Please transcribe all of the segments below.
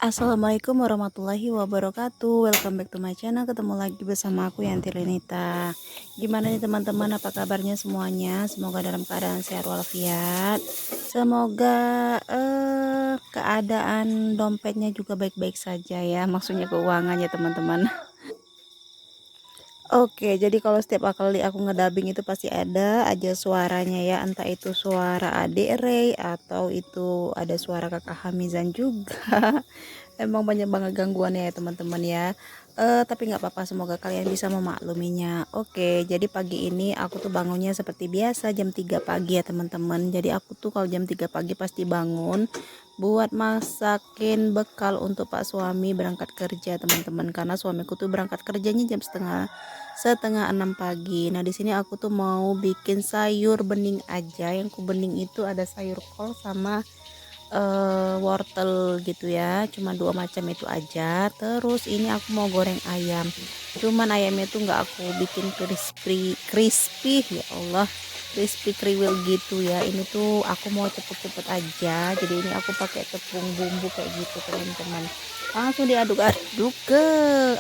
Assalamualaikum warahmatullahi wabarakatuh. Welcome back to my channel. Ketemu lagi bersama aku Yanti Lenita. Gimana nih teman-teman, apa kabarnya semuanya? Semoga dalam keadaan sehat walafiat. Semoga keadaan dompetnya juga baik-baik saja ya. Maksudnya keuangannya teman-teman. Oke, jadi kalau setiap kali aku ngedubbing itu pasti ada aja suaranya ya, entah itu suara adik Ray atau itu ada suara kakak Hamizan juga. Emang banyak banget gangguannya ya teman-teman ya. Tapi nggak apa-apa, semoga kalian bisa memakluminya. Oke, jadi pagi ini aku tuh bangunnya seperti biasa jam 3 pagi ya teman-teman. Jadi aku tuh kalau jam 3 pagi pasti bangun buat masakin bekal untuk pak suami berangkat kerja teman-teman, karena suamiku tuh berangkat kerjanya jam setengah 6 pagi. Nah di sini aku tuh mau bikin sayur bening aja. Yang ku bening itu ada sayur kol sama wortel gitu ya, cuma dua macam itu aja. Terus ini aku mau goreng ayam, cuman ayamnya tuh nggak aku bikin crispy ya Allah, crispy kriwil gitu ya. Ini tuh aku mau cepet-cepet aja, jadi ini aku pakai tepung bumbu kayak gitu teman-teman. Langsung diaduk-aduk ke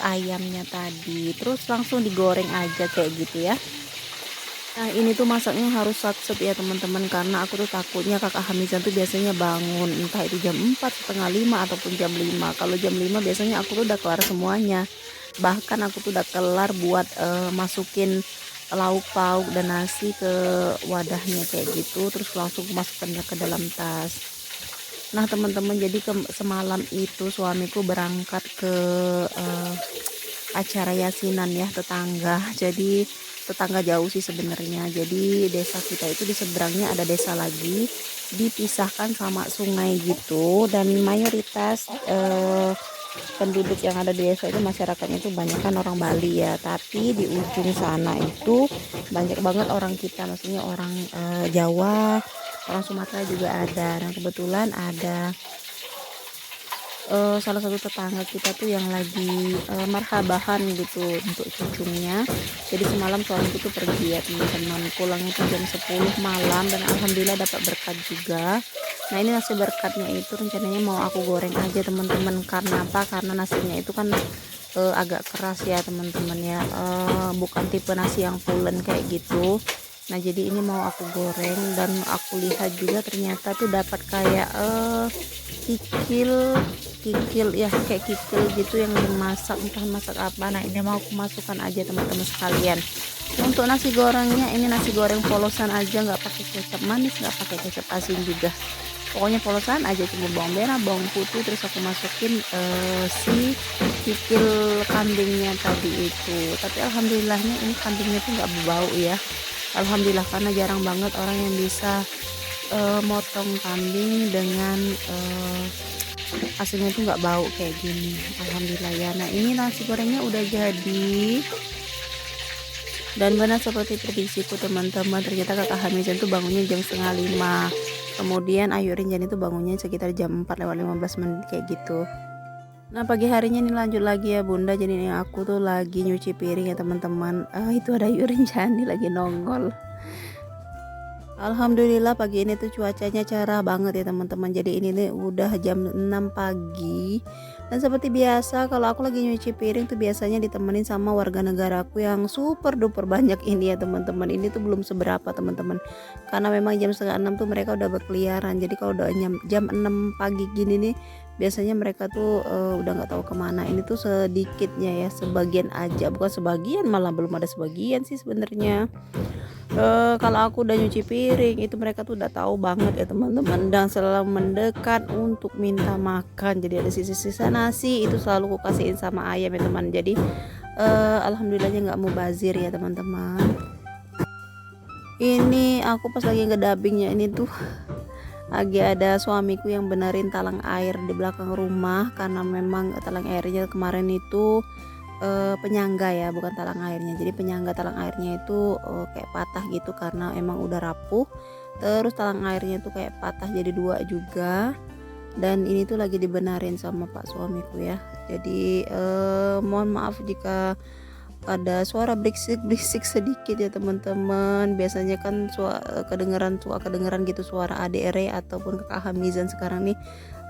ayamnya tadi, terus langsung digoreng aja kayak gitu ya. Nah ini tuh masaknya harus sat-set ya teman-teman, karena aku tuh takutnya kakak Hamizan tuh biasanya bangun entah itu jam 4, setengah 5 ataupun jam 5. Kalau jam 5 biasanya aku tuh udah kelar semuanya, bahkan aku tuh udah kelar buat masukin lauk pauk dan nasi ke wadahnya kayak gitu, terus langsung masukkannya ke dalam tas. Nah teman-teman, jadi semalam itu suamiku berangkat ke acara yasinan ya tetangga. Jadi tetangga jauh sih sebenarnya. Jadi desa kita itu di seberangnya ada desa lagi, dipisahkan sama sungai gitu, dan mayoritas penduduk yang ada di desa itu masyarakatnya itu banyak kan orang Bali ya, tapi di ujung sana itu banyak banget orang kita, maksudnya orang Jawa, orang Sumatera juga ada. Dan kebetulan ada salah satu tetangga kita tuh yang lagi marhabahan gitu untuk cucunya. Jadi semalam suami itu pergi ya teman-teman, pulangnya tuh jam 10 malam, dan alhamdulillah dapat berkat juga. Nah ini nasi berkatnya itu rencananya mau aku goreng aja teman-teman. Karena apa? Karena nasinya itu kan agak keras ya teman-teman ya, bukan tipe nasi yang pulen kayak gitu. Nah jadi ini mau aku goreng, dan aku lihat juga ternyata tuh dapat kayak kikil kikil ya, kayak kikil gitu yang dimasak, entah masak apa. Nah ini mau aku masukkan aja teman-teman sekalian. Untuk nasi gorengnya ini nasi goreng polosan aja, nggak pakai kecap manis, nggak pakai kecap asin juga, pokoknya polosan aja, cuma bawang merah, bawang putih, terus aku masukin si kikil kambingnya tadi itu. Tapi alhamdulillahnya ini kambingnya tuh nggak berbau ya, alhamdulillah, karena jarang banget orang yang bisa motong kambing dengan hasilnya tuh nggak bau kayak gini, alhamdulillah ya. Nah ini nasi gorengnya udah jadi, dan benar seperti prediksiku teman-teman, ternyata kakak Hamizan tuh bangunnya jam setengah 5, kemudian Ayu Rinjan itu bangunnya sekitar jam 4 lewat 15 menit kayak gitu. Nah pagi harinya ini lanjut lagi ya bunda, jadi ini aku tuh lagi nyuci piring ya teman-teman. Itu ada Ayu Rinjani lagi nongol. Alhamdulillah pagi ini tuh cuacanya cerah banget ya teman-teman. Jadi ini nih udah jam 6 pagi. Dan seperti biasa kalau aku lagi nyuci piring tuh biasanya ditemenin sama warga negaraku yang super duper banyak ini ya teman-teman. Ini tuh belum seberapa teman-teman, karena memang jam setengah 6 tuh mereka udah berkeliaran. Jadi kalau udah jam 6 pagi gini nih, biasanya mereka tuh udah nggak tahu kemana. Ini tuh sedikitnya ya, sebagian aja, bukan sebagian, malah belum ada sebagian sih sebenarnya. Kalau aku udah nyuci piring itu mereka tuh udah tahu banget ya teman-teman, dan selalu mendekat untuk minta makan. Jadi ada sisa-sisa nasi itu selalu aku kasihin sama ayam ya teman. Jadi alhamdulillahnya nggak mubazir ya teman-teman. Ini aku pas lagi ngedubbingnya ini tuh lagi ada suamiku yang benerin talang air di belakang rumah, karena memang talang airnya kemarin itu penyangga ya, bukan talang airnya. Jadi penyangga talang airnya itu kayak patah gitu, karena emang udah rapuh. Terus talang airnya tuh kayak patah jadi dua juga, dan ini tuh lagi dibenerin sama pak suamiku ya. Jadi mohon maaf jika ada suara berisik-berisik sedikit ya teman-teman. Biasanya kan kedengeran gitu suara adik Re ataupun kakak Hamizan. Sekarang nih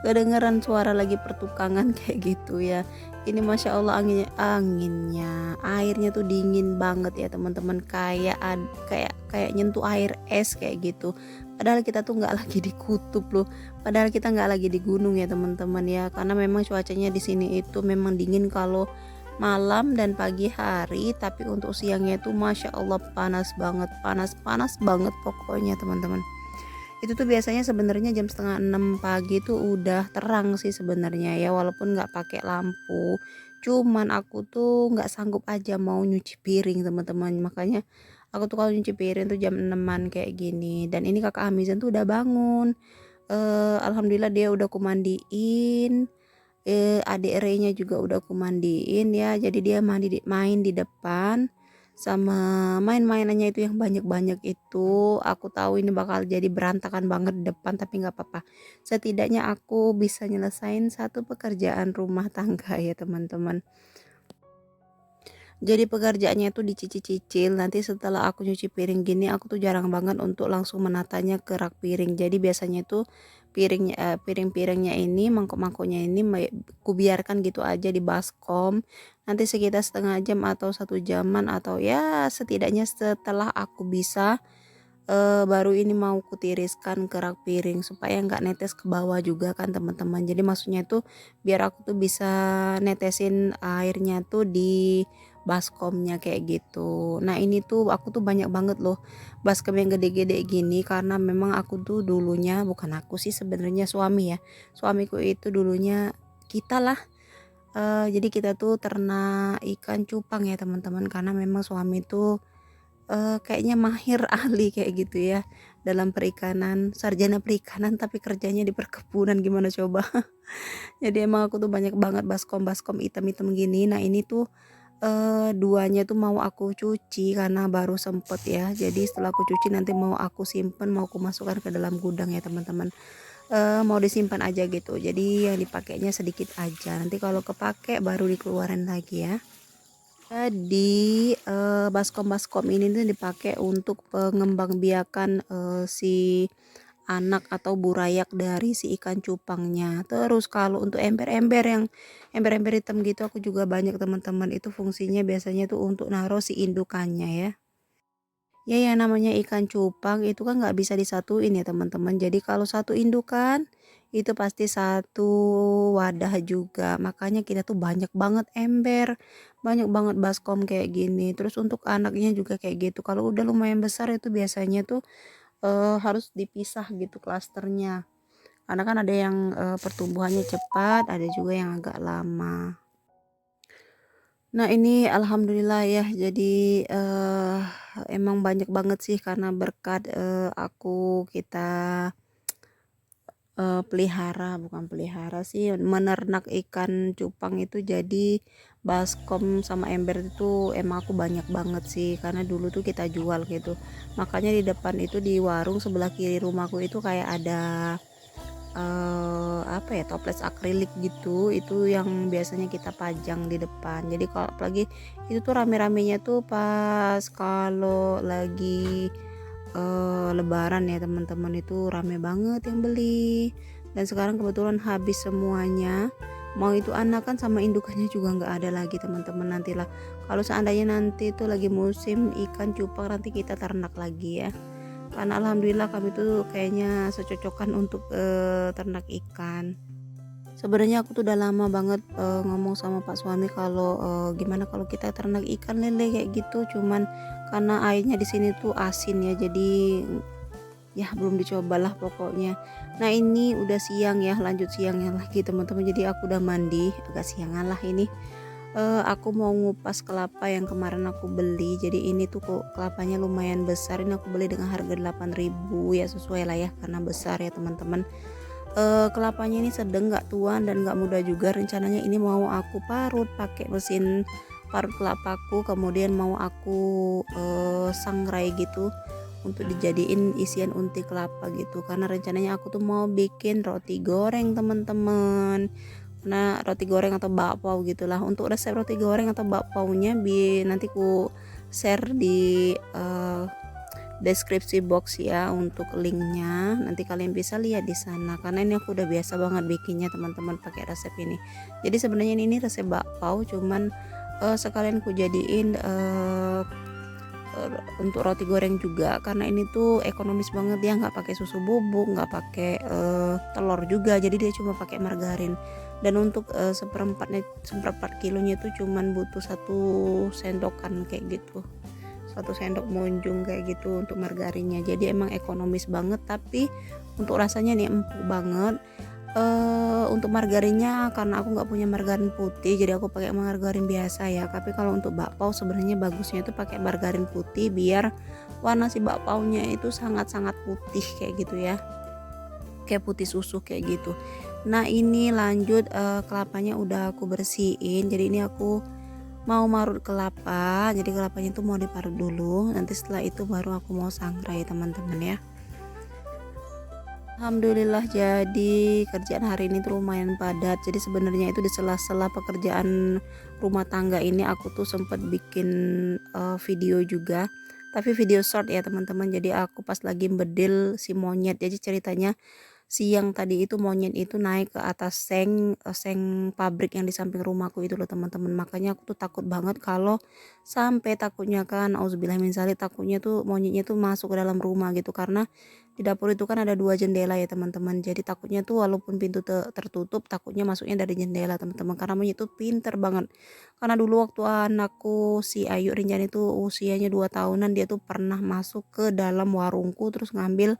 kedengeran suara lagi pertukangan kayak gitu ya. Ini masya Allah anginnya airnya tuh dingin banget ya teman-teman, kayak kayak nyentuh air es kayak gitu. Padahal kita tuh nggak lagi di kutub loh, padahal kita nggak lagi di gunung ya teman-teman ya, karena memang cuacanya di sini itu memang dingin kalau malam dan pagi hari, tapi untuk siangnya itu masya Allah panas banget, panas panas banget pokoknya teman-teman. Itu tuh biasanya sebenarnya jam setengah 6 pagi tuh udah terang sih sebenarnya ya, walaupun nggak pakai lampu. Cuman aku tuh nggak sanggup aja mau nyuci piring teman-teman. Makanya aku tuh kalau nyuci piring tuh jam 6-an kayak gini. Dan ini kakak Hamizan tuh udah bangun. Alhamdulillah dia udah kumandiin. Adik Reynya juga udah kumandiin ya. Jadi dia main di depan sama main-mainannya itu yang banyak-banyak itu. Aku tahu ini bakal jadi berantakan banget di depan, tapi nggak apa-apa, setidaknya aku bisa nyelesain satu pekerjaan rumah tangga ya teman-teman. Jadi pekerjaannya tuh dicicil-cicil, nanti setelah aku nyuci piring gini aku tuh jarang banget untuk langsung menatanya ke rak piring. Jadi biasanya tuh piring-piringnya ini, mangkok-mangkoknya ini kubiarkan gitu aja di baskom. Nanti sekitar setengah jam atau 1 jaman, atau ya setidaknya setelah aku bisa baru ini mau kutiriskan ke rak piring supaya nggak netes ke bawah juga kan teman-teman. Jadi maksudnya tuh biar aku tuh bisa netesin airnya tuh di baskomnya kayak gitu. Nah ini tuh aku tuh banyak banget loh baskom yang gede-gede gini, karena memang aku tuh dulunya, bukan aku sih sebenarnya, suami ya, suamiku itu dulunya kita lah, jadi kita tuh ternak ikan cupang ya teman-teman, karena memang suami tuh kayaknya mahir ahli kayak gitu ya dalam perikanan, sarjana perikanan tapi kerjanya di perkebunan, gimana coba. Jadi emang aku tuh banyak banget baskom-baskom item-item gini. Nah ini tuh duanya tuh mau aku cuci karena baru sempet ya. Jadi setelah aku cuci nanti mau aku simpen, mau aku masukkan ke dalam gudang ya teman-teman. Mau disimpan aja gitu, jadi yang dipakainya sedikit aja, nanti kalau kepake baru dikeluarin lagi ya. Jadi, baskom-baskom ini tuh dipakai untuk pengembangbiakan, si anak atau burayak dari si ikan cupangnya. Terus kalau untuk ember-ember hitam gitu aku juga banyak teman-teman, itu fungsinya biasanya tuh untuk naruh si indukannya ya. Ya yang namanya ikan cupang itu kan nggak bisa disatuin ya teman-teman. Jadi kalau satu indukan itu pasti satu wadah juga. Makanya kita tuh banyak banget ember, banyak banget baskom kayak gini. Terus untuk anaknya juga kayak gitu. Kalau udah lumayan besar itu biasanya tuh harus dipisah gitu klasternya. Karena kan ada yang pertumbuhannya cepat, ada juga yang agak lama. Nah ini alhamdulillah ya, jadi emang banyak banget sih karena berkat kita pelihara, bukan pelihara sih, menernak ikan cupang itu, jadi baskom sama ember itu emang aku banyak banget sih, karena dulu tuh kita jual gitu. Makanya di depan itu di warung sebelah kiri rumahku itu kayak ada apa ya, toples akrilik gitu, itu yang biasanya kita pajang di depan. Jadi kalau apalagi itu tuh rame-ramenya tuh pas kalau lagi lebaran ya teman-teman, itu rame banget yang beli. Dan sekarang kebetulan habis semuanya, mau itu anakan sama indukannya juga nggak ada lagi teman-teman. Nantilah kalau seandainya nanti itu lagi musim ikan cupang, nanti kita ternak lagi ya, karena alhamdulillah kami tuh kayaknya secocokan untuk ternak ikan. Sebenarnya aku tuh udah lama banget ngomong sama pak suami kalau gimana kalau kita ternak ikan lele kayak gitu, cuman karena airnya di sini tuh asin ya, jadi ya belum dicobalah pokoknya. Nah ini udah siang ya, lanjut siangnya lagi teman-teman, jadi aku udah mandi agak siangan lah ini. Aku mau ngupas kelapa yang kemarin aku beli. Jadi ini tuh kok kelapanya lumayan besar, ini aku beli dengan harga 8.000 ya, sesuai lah ya karena besar ya teman-teman. Kelapanya ini sedang, nggak tua dan nggak muda juga. Rencananya ini mau aku parut pakai mesin parut kelapaku, kemudian mau aku sangrai gitu untuk dijadiin isian unti kelapa gitu, karena rencananya aku tuh mau bikin roti goreng teman-teman. Nah roti goreng atau bakpao gitulah. Untuk resep roti goreng atau bakpaonya nanti ku share di deskripsi box ya untuk linknya, nanti kalian bisa lihat di sana. Karena ini aku udah biasa banget bikinnya teman-teman pakai resep ini. Jadi sebenarnya ini resep bakpao, cuman sekalian ku jadiin untuk roti goreng juga, karena ini tuh ekonomis banget ya, nggak pakai susu bubuk, nggak pakai telur juga, jadi dia cuma pakai margarin. Dan untuk seperempat kilonya itu cuman butuh 1 sendokan kayak gitu, 1 sendok munjung kayak gitu untuk margarinnya. Jadi emang ekonomis banget, tapi untuk rasanya nih empuk banget. Untuk margarinnya karena aku nggak punya margarin putih, jadi aku pakai margarin biasa ya. Tapi kalau untuk bakpao sebenarnya bagusnya itu pakai margarin putih, biar warna si bakpaonya itu sangat-sangat putih kayak gitu ya, kayak putih susu kayak gitu. Nah ini lanjut, kelapanya udah aku bersihin. Jadi ini aku mau marut kelapa, jadi kelapanya itu mau diparut dulu, nanti setelah itu baru aku mau sangrai teman-teman ya. Alhamdulillah, jadi kerjaan hari ini tuh lumayan padat. Jadi sebenarnya itu di sela-sela pekerjaan rumah tangga ini aku tuh sempat bikin video juga, tapi video short ya teman-teman. Jadi aku pas lagi bedil si monyet, jadi ceritanya siang tadi itu monyet itu naik ke atas seng pabrik yang di samping rumahku itu loh teman-teman. Makanya aku tuh takut banget kalau sampai, takutnya kan auzubillah min dzalik, takutnya tuh monyetnya tuh masuk ke dalam rumah gitu, karena di dapur itu kan ada 2 jendela ya teman-teman. Jadi takutnya tuh walaupun pintu tertutup, takutnya masuknya dari jendela teman-teman, karena monyet itu pinter banget. Karena dulu waktu anakku si Ayu Rinjan itu usianya 2 tahunan, dia tuh pernah masuk ke dalam warungku terus ngambil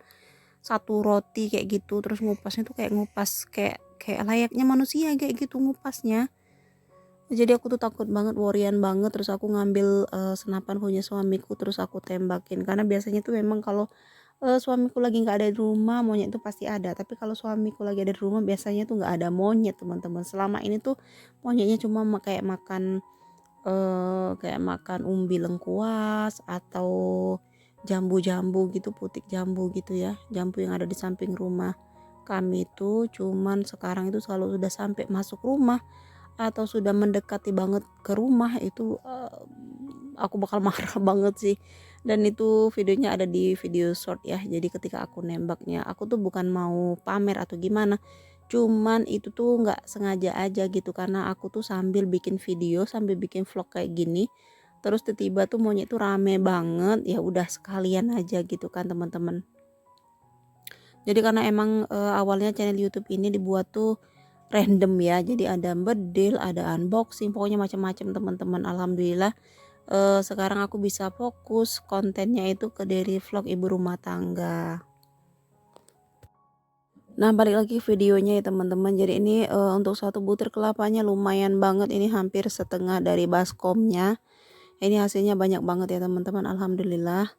1 roti kayak gitu, terus ngupasnya tuh kayak ngupas kayak kayak layaknya manusia kayak gitu ngupasnya. Jadi aku tuh takut banget, worryan banget, terus aku ngambil senapan punya suamiku, terus aku tembakin. Karena biasanya tuh memang kalau suamiku lagi nggak ada di rumah, monyet itu pasti ada. Tapi kalau suamiku lagi ada di rumah, biasanya tuh nggak ada monyet teman-teman. Selama ini tuh monyetnya cuma kayak makan umbi lengkuas atau jambu-jambu gitu, putik jambu gitu ya, jambu yang ada di samping rumah kami itu. Cuman sekarang itu selalu sudah sampai masuk rumah atau sudah mendekati banget ke rumah itu, aku bakal marah banget sih. Dan itu videonya ada di video short ya. Jadi ketika aku nembaknya, aku tuh bukan mau pamer atau gimana, cuman itu tuh nggak sengaja aja gitu, karena aku tuh sambil bikin video, sambil bikin vlog kayak gini, terus tiba-tiba tuh monyet tuh rame banget, ya udah sekalian aja gitu kan teman-teman. Jadi karena emang awalnya channel YouTube ini dibuat tuh random ya, jadi ada bedil, ada unboxing, pokoknya macam-macam teman-teman. Alhamdulillah sekarang aku bisa fokus kontennya itu ke dari vlog ibu rumah tangga. Nah balik lagi videonya ya teman-teman. Jadi ini untuk 1 butir kelapanya lumayan banget, ini hampir setengah dari baskomnya. Ini hasilnya banyak banget ya teman-teman, alhamdulillah.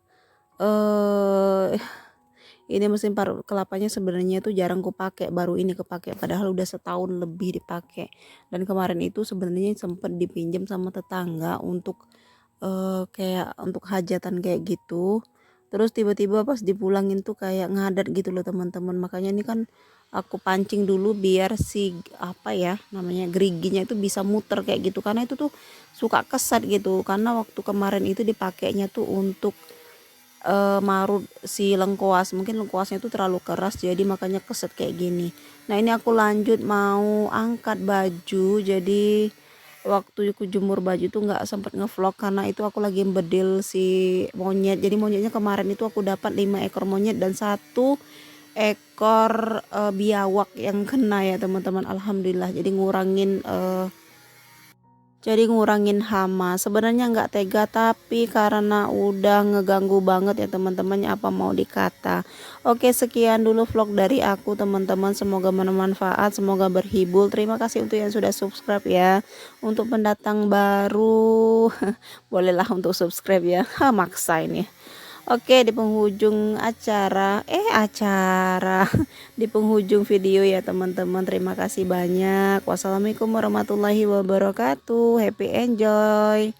Ini mesin parut kelapanya sebenarnya tuh jarang kupakai, baru ini kepake, padahal udah setahun lebih dipakai. Dan kemarin itu sebenarnya sempet dipinjam sama tetangga untuk kayak untuk hajatan kayak gitu. Terus tiba-tiba pas dipulangin tuh kayak ngadat gitu loh teman-teman. Makanya ini kan aku pancing dulu biar si apa ya namanya geriginya itu bisa muter kayak gitu, karena itu tuh suka kesat gitu. Karena waktu kemarin itu dipakainya tuh untuk marut si lengkuas, mungkin lengkuasnya itu terlalu keras jadi makanya keset kayak gini. Nah ini aku lanjut mau angkat baju. Jadi waktu aku jemur baju tuh nggak sempet ngevlog karena itu aku lagi bedil si monyet. Jadi monyetnya kemarin itu aku dapat 5 ekor monyet dan 1 ekor biawak yang kena ya teman-teman. Alhamdulillah, jadi ngurangin hama. Sebenarnya nggak tega, tapi karena udah ngeganggu banget ya teman-teman, apa mau dikata. Oke, sekian dulu vlog dari aku teman-teman, semoga bermanfaat, semoga berhibur. Terima kasih untuk yang sudah subscribe ya. Untuk pendatang baru bolehlah untuk subscribe ya. Maksa ini. Oke, di penghujung acara di penghujung video ya teman-teman. Terima kasih banyak. Wassalamualaikum warahmatullahi wabarakatuh. Happy enjoy.